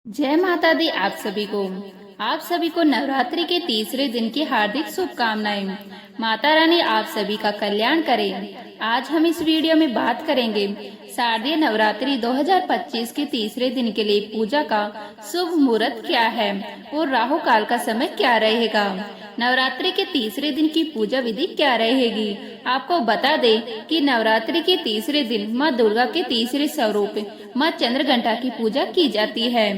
जय माता दी। आप सभी को नवरात्रि के तीसरे दिन की हार्दिक शुभकामनाएं। माता रानी आप सभी का कल्याण करे। आज हम इस वीडियो में बात करेंगे शारदीय नवरात्रि 2025 के तीसरे दिन के लिए पूजा का शुभ मुहूर्त क्या है और राहु काल का समय क्या रहेगा। नवरात्रि के तीसरे दिन की पूजा विधि क्या रहेगी। आपको बता दें कि नवरात्रि के तीसरे दिन माँ दुर्गा के तीसरे स्वरूप माँ चंद्रघंटा की पूजा की जाती है।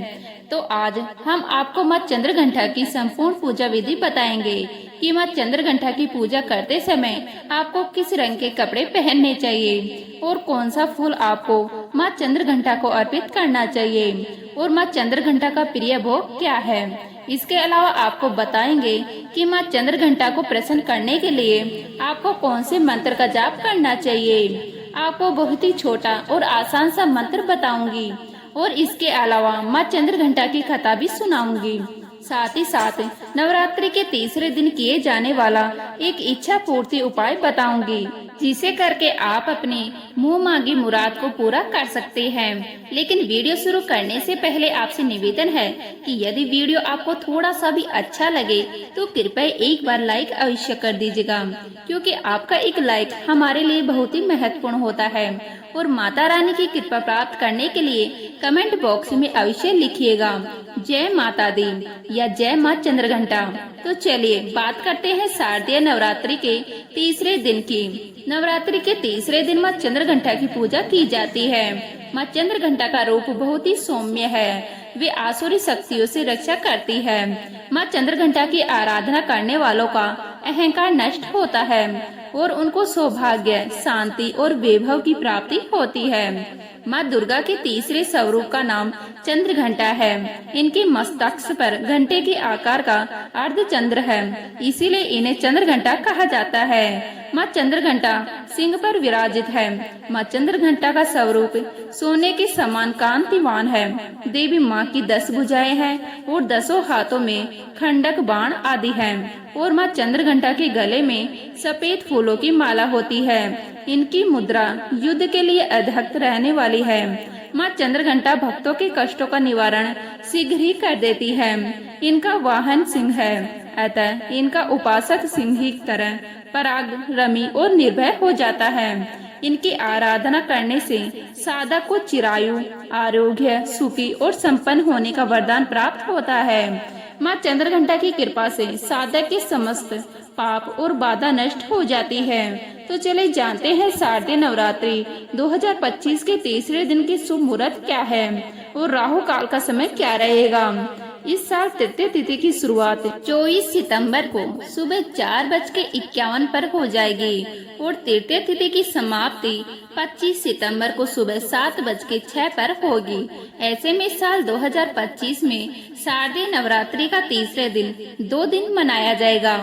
तो आज हम आपको माँ चंद्रघंटा की संपूर्ण पूजा विधि बताएंगे कि माँ चंद्रघंटा की पूजा करते समय आपको किस रंग के कपड़े पहनने चाहिए और कौन सा फूल आपको माँ चंद्रघंटा को अर्पित करना चाहिए और माँ चंद्रघंटा का प्रिय भोग क्या है। इसके अलावा आपको बताएंगे कि माँ चंद्रघंटा को प्रसन्न करने के लिए आपको कौन से मंत्र का जाप करना चाहिए। आपको बहुत ही छोटा और आसान सा मंत्र बताऊंगी और इसके अलावा माँ चंद्रघंटा की कथा भी सुनाऊंगी। साथ ही साथ नवरात्रि के तीसरे दिन किए जाने वाला एक इच्छा पूर्ति उपाय बताऊंगी, जिसे करके आप अपने मुंह मांगी मुराद को पूरा कर सकते हैं। लेकिन वीडियो शुरू करने से पहले आपसे निवेदन है कि यदि वीडियो आपको थोड़ा सा भी अच्छा लगे तो कृपया एक बार लाइक अवश्य कर दीजिएगा, क्योंकि आपका एक लाइक हमारे लिए बहुत ही महत्वपूर्ण होता है। और माता रानी की कृपा प्राप्त करने के लिए कमेंट बॉक्स में अवश्य लिखिएगा जय माता दी या जय माँ चंद्रघंटा। तो चलिए बात करते हैं शारदीय नवरात्रि के तीसरे दिन की। नवरात्रि के तीसरे दिन माँ चंद्रघंटा की पूजा की जाती है। माँ चंद्रघंटा का रूप बहुत ही सौम्य है। वे आसुरी शक्तियों से रक्षा करती है। माँ चंद्रघंटा की आराधना करने वालों का अहंकार नष्ट होता है और उनको सौभाग्य, शांति और वैभव की प्राप्ति होती है। माँ दुर्गा के तीसरे स्वरूप का नाम चंद्रघंटा है। इनके मस्तक पर घंटे के आकार का अर्धचंद्र है, इसीलिए इन्हें चंद्रघंटा कहा जाता है। माँ चंद्रघंटा सिंह पर विराजित है। माँ चंद्रघंटा का स्वरूप सोने के समान कांतिवान है। देवी माँ की 10 भुजाएं हैं और 10 हाथों में खंडक, बाण आदि हैं और माँ चंद्रघंटा के गले में सफेद फूलों की माला होती है। इनकी मुद्रा युद्ध के लिए अधक्त रहने वाली है। माँ चंद्रघंटा भक्तों के कष्टों का निवारण शीघ्र ही कर देती है। इनका वाहन सिंह है, अतः इनका उपासक सिंह की तरह पराक्रमी और निर्भय हो जाता है। इनकी आराधना करने से साधक को चिरायु, आरोग्य, सुखी और संपन्न होने का वरदान प्राप्त होता है। माँ चंद्रघंटा की कृपा से साधक के समस्त पाप और बाधा नष्ट हो जाती है। तो चले जानते हैं शारदीय नवरात्रि 2025 के तीसरे दिन की शुभ मुहूर्त क्या है और राहु काल का समय क्या रहेगा। इस साल तृतीय तिथि की शुरुआत 24 सितंबर को सुबह 4:51 पर हो जाएगी और तृतीय तिथि की समाप्ति 25 सितंबर को सुबह 7:06 पर होगी। ऐसे में साल 2025 में शारदीय नवरात्रि का तीसरे दिन 2 दिन मनाया जाएगा।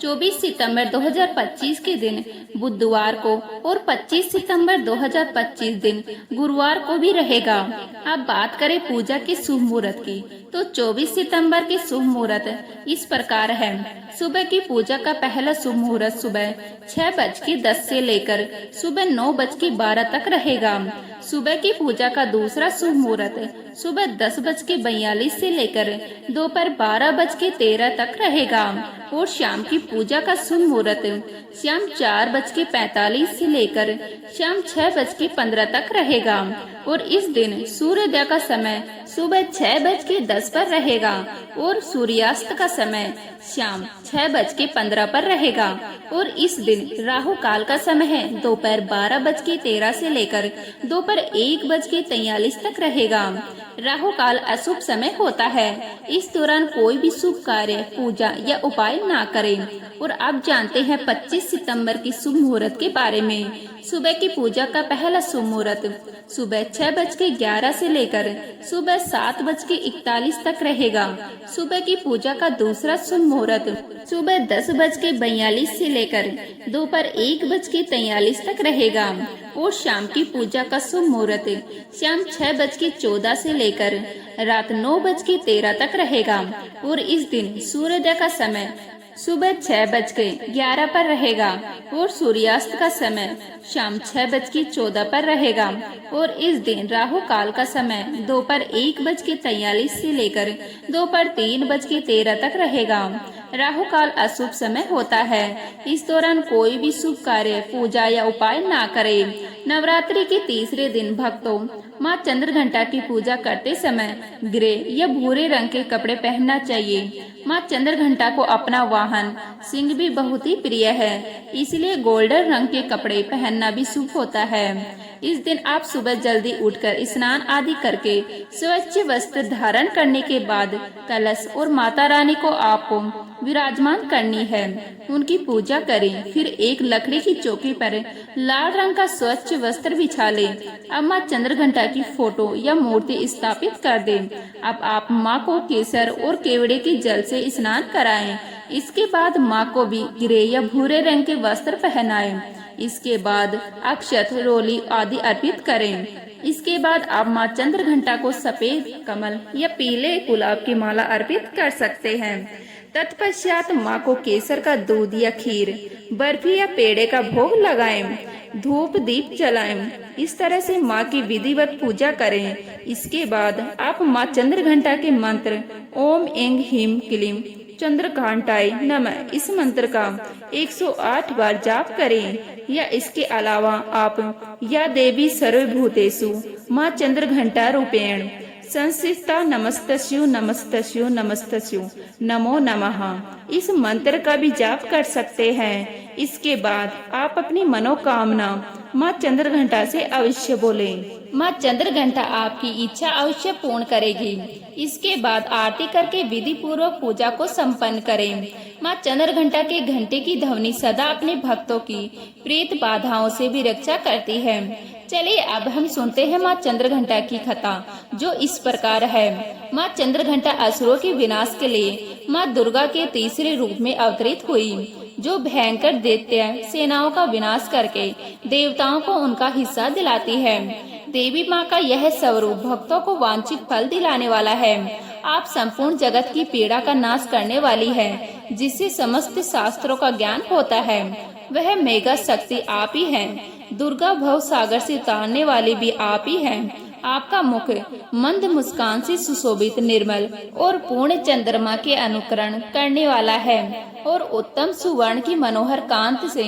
24 सितंबर 2025 के दिन बुधवार को और 25 सितंबर 2025 दिन गुरुवार को भी रहेगा। अब बात करें पूजा के शुभ मुहूर्त की, तो 24 सितंबर के शुभ मुहूर्त इस प्रकार है। सुबह की पूजा का पहला शुभ मुहूर्त सुबह 6:10 से लेकर सुबह 9:12 तक रहेगा। सुबह की पूजा का दूसरा शुभ मुहूर्त सुबह 10:42 से लेकर दोपहर 12:13 तक रहेगा और शाम की पूजा का शुभ मुहूर्त शाम 4:45 से लेकर शाम 6:15 तक रहेगा और इस दिन सूर्योदय का समय सुबह 6:10 पर रहेगा और सूर्यास्त का समय शाम 6:15 पर रहेगा और इस दिन राहु काल का समय है दोपहर 12:13 से लेकर दोपहर 1:43 तक रहेगा। राहु काल अशुभ समय होता है। इस दौरान कोई भी शुभ कार्य, पूजा या उपाय ना करें। और अब जानते हैं 25 सितंबर की शुभ मुहूर्त के बारे में। सुबह की पूजा का पहला शुभ मुहूर्त सुबह 6:11 से लेकर सुबह 7:41 तक रहेगा। सुबह की पूजा का दूसरा शुभ मुहूर्त सुबह 10:42 से लेकर दोपहर 1:43 तक रहेगा और शाम की पूजा का शुभ मुहूर्त शाम 6:14 से लेकर रात 9:13 तक रहेगा और इस दिन सूर्योदय का समय सुबह 6:11 पर रहेगा और सूर्यास्त का समय शाम 6:14 पर रहेगा और इस दिन राहु काल का समय दोपहर 1:43 से लेकर दोपहर 3:13 तक रहेगा। राहु काल अशुभ समय होता है। इस दौरान कोई भी शुभ कार्य, पूजा या उपाय ना करें। नवरात्रि के तीसरे दिन भक्तों माँ चंद्रघंटा की पूजा करते समय ग्रे या भूरे रंग के कपड़े पहनना चाहिए। माँ चंद्रघंटा को अपना वाहन सिंह भी बहुत ही प्रिय है, इसलिए गोल्डन रंग के कपड़े पहनना भी शुभ होता है। इस दिन आप सुबह जल्दी उठकर स्नान आदि करके स्वच्छ वस्त्र धारण करने के बाद कलश और माता रानी को आपको विराजमान करनी है, उनकी पूजा करें। फिर एक लकड़ी की चौकी पर लाल रंग का स्वच्छ वस्त्र बिछा लें। अब माँ चंद्रघंटा की फोटो या मूर्ति स्थापित कर दें। अब आप माँ को केसर और केवड़े के जल से स्नान कराएं। इसके बाद माँ को भी ग्रे या भूरे रंग के वस्त्र पहनाएं। इसके बाद अक्षत, रोली आदि अर्पित करें। इसके बाद आप माँ चंद्रघंटा को सफेद कमल या पीले गुलाब की माला अर्पित कर सकते हैं। तत्पश्चात माँ को केसर का दूध या खीर, बर्फी या पेड़े का भोग लगाएं, धूप दीप जलाएं। इस तरह से माँ की विधिवत पूजा करें। इसके बाद आप माँ चंद्रघंटा के मंत्र ओम ऐं ह्रीं क्लीं चंद्रघंटाय नमः इस मंत्र का 108 बार जाप करें। या इसके अलावा आप या देवी सर्वभूतेषु माँ चंद्रघंटा रूपेण संस्थिता नमस्तस्यु नमस्तस्यु नमस्तस्यु नमो नमः इस मंत्र का भी जाप कर सकते हैं। इसके बाद आप अपनी मनोकामना माँ चंद्रघंटा से अवश्य बोलें। माँ चंद्रघंटा आपकी इच्छा अवश्य पूर्ण करेगी। इसके बाद आरती करके विधि पूर्वक पूजा को संपन्न करें। माँ चंद्रघंटा के घंटे की ध्वनि सदा अपने भक्तों की प्रेत बाधाओं से भी रक्षा करती है। चलिए अब हम सुनते हैं माँ चंद्रघंटा की कथा, जो इस प्रकार है। माँ चंद्रघंटा असुरों के विनाश के लिए माँ दुर्गा के तीसरे रूप में अवतरित हुई, जो भयंकर दैत्य सेनाओं का विनाश करके देवताओं को उनका हिस्सा दिलाती है। देवी माँ का यह स्वरूप भक्तों को वांछित फल दिलाने वाला है। आप संपूर्ण जगत की पीड़ा का नाश करने वाली है, जिससे समस्त शास्त्रों का ज्ञान होता है। वह मेगा शक्ति आप ही हैं। दुर्गा भव सागर से उतारने वाली भी आप ही हैं। आपका मुख मंद मुस्कान से सुशोभित, निर्मल और पूर्ण चंद्रमा के अनुकरण करने वाला है और उत्तम सुवर्ण की मनोहर कांत से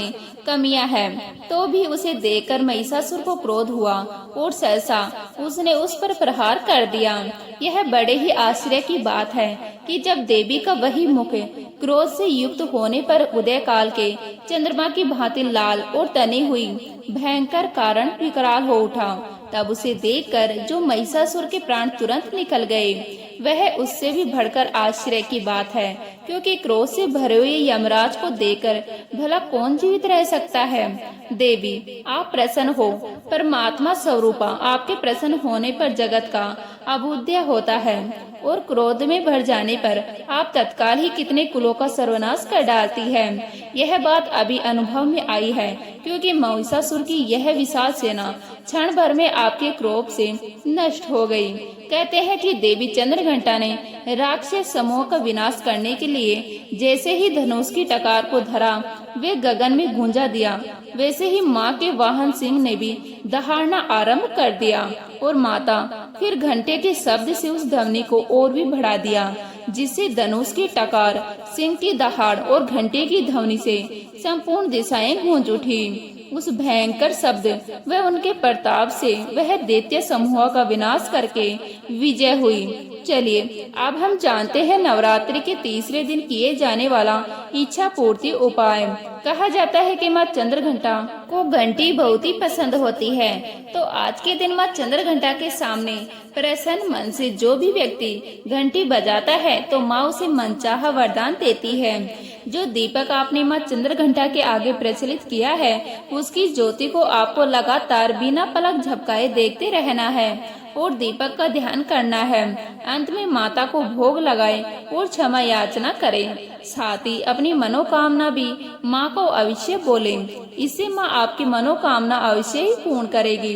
कमियां हैं। तो भी उसे देखकर महिषासुर को क्रोध हुआ और सहसा उसने उस पर प्रहार कर दिया। यह बड़े ही आश्चर्य की बात है कि जब देवी का वही मुख क्रोध से युक्त होने पर उदय काल के चंद्रमा की भांति लाल और तनी हुई भयंकर कारण विकराल हो उठा, तब उसे देखकर जो महिषासुर के प्राण तुरंत निकल गए। वह उससे भी बढ़कर आश्चर्य की बात है, क्योंकि क्रोध से भरे हुए यमराज को देखकर भला कौन जीवित रह सकता है। देवी आप प्रसन्न हो। परमात्मा स्वरूपा आपके प्रसन्न होने पर जगत का अभुद्य होता है और क्रोध में भर जाने पर आप तत्काल ही कितने कुलों का सर्वनाश कर डालती है। यह बात अभी अनुभव में आई है, क्योंकि महिषासुर की यह विशाल सेना क्षण भर में आपके क्रोध से नष्ट हो गई। कहते हैं कि देवी चंद्रघंटा ने राक्षस समूह का विनाश करने के लिए जैसे ही धनुष की टकार को धरा, वे गगन में गूंजा दिया, वैसे ही माँ के वाहन सिंह ने भी दहाड़ना आरंभ कर दिया और माता फिर घंटे के शब्द से उस ध्वनि को और भी बढ़ा दिया, जिससे धनुष की टकार, सिंह की दहाड़ और घंटे की ध्वनि से संपूर्ण दिशाएं गूंज उठी। उस भयंकर शब्द व उनके प्रताप से वह दैत्य समूह का विनाश करके विजय हुई। चलिए अब हम जानते हैं नवरात्रि के तीसरे दिन किए जाने वाला इच्छा पूर्ति उपाय। कहा जाता है कि माँ चंद्रघंटा को घंटी बहुत ही पसंद होती है, तो आज के दिन माँ चंद्रघंटा के सामने प्रसन्न मन से जो भी व्यक्ति घंटी बजाता है, तो माँ उसे मनचाहा वरदान देती है। जो दीपक आपने माँ चंद्रघंटा के आगे प्रचलित किया है, उसकी ज्योति को आपको लगातार बिना पलक झपकाए देखते रहना है और दीपक का ध्यान करना है। अंत में माता को भोग लगाए और क्षमा याचना करें। साथ ही अपनी मनोकामना भी माँ को अवश्य बोलें। इससे माँ आपकी मनोकामना अवश्य ही पूर्ण करेगी।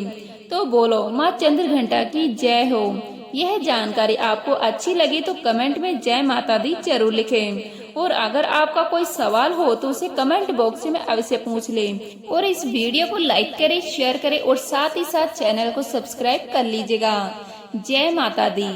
तो बोलो माँ चंद्रघंटा की जय हो। यह जानकारी आपको अच्छी लगी तो कमेंट में जय माता दी जरूर लिखें और अगर आपका कोई सवाल हो तो उसे कमेंट बॉक्स में अवश्य पूछ लें और इस वीडियो को लाइक करें, शेयर करें और साथ ही साथ चैनल को सब्सक्राइब कर लीजिएगा। जय माता दी।